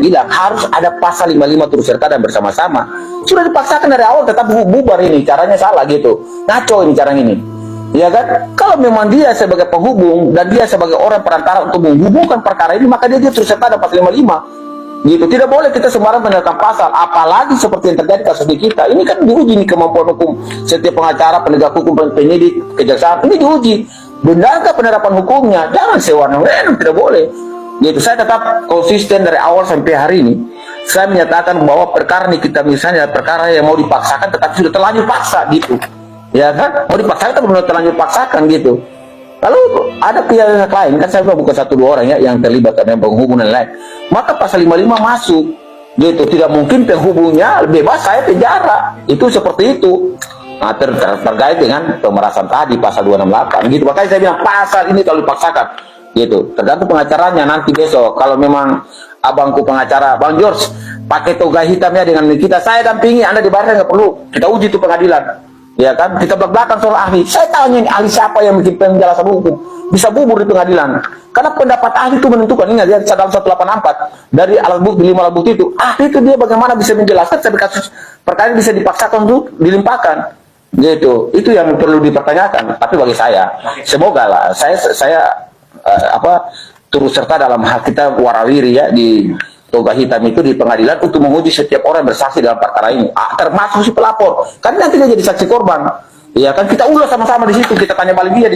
bilang harus ada pasal 55 turut serta dan bersama-sama. Sudah dipaksakan dari awal tetap bubar, ini caranya salah gitu. Ngaco ini cara ini. Ya kan? Kalau memang dia sebagai penghubung dan dia sebagai orang perantara untuk menghubungkan perkara ini, maka dia turut serta dan pasal 55. Gitu. Tidak boleh kita sembarang menerapkan pasal, apalagi seperti yang terjadi kasus di kita. Ini kan diuji nih kemampuan hukum setiap pengacara, penegak hukum, penyidik, kejaksaan. Ini diuji. Benarkah penerapan hukumnya? Jangan sewenang-wenang, tidak boleh. Gitu. Saya tetap konsisten dari awal sampai hari ini. Saya menyatakan bahwa perkara ini kita misalnya perkara yang mau dipaksakan, tetapi sudah terlanjur paksa gitu. Ya kan? Mau dipaksakan tapi benar terlanjur paksakan gitu. Lalu ada pihak lain, kan saya bukan satu dua orang ya yang terlibat dengan penghubung dan lain. Maka pasal 55 masuk. Gitu. Tidak mungkin penghubungnya bebas, saya penjara. Itu seperti itu. Nah, terkait dengan pemerasan tadi pasal 268 gitu. Makanya saya bilang pasal ini kalau dipaksakan gitu. Tergantung pengacaranya nanti besok. Kalau memang abangku pengacara Bang George pakai toga hitamnya dengan kita, saya dampingi, Anda di bareng, nggak perlu. Kita uji itu pengadilan. Ya kan? Kita belak-belakan soal ahli. Saya tanya ini ahli siapa yang bikin penjelasan hukum bisa bubur di pengadilan. Karena pendapat ahli itu menentukan. Ingat ya, dalam 184 dari alat bukti 5 alat bukti itu, ahli itu dia bagaimana bisa menjelaskan sampai kasus perkara bisa dipaksakan untuk dilimpahkan. Gitu. Itu yang perlu dipertanyakan. Tapi bagi saya, semoga lah saya turut serta dalam hal kita warawiri ya di toga hitam itu di pengadilan untuk menguji setiap orang bersaksi dalam perkara ini, termasuk si pelapor. Kan nanti dia jadi saksi korban. Ya kan kita ulas sama-sama di situ, kita tanya balik dia di situ.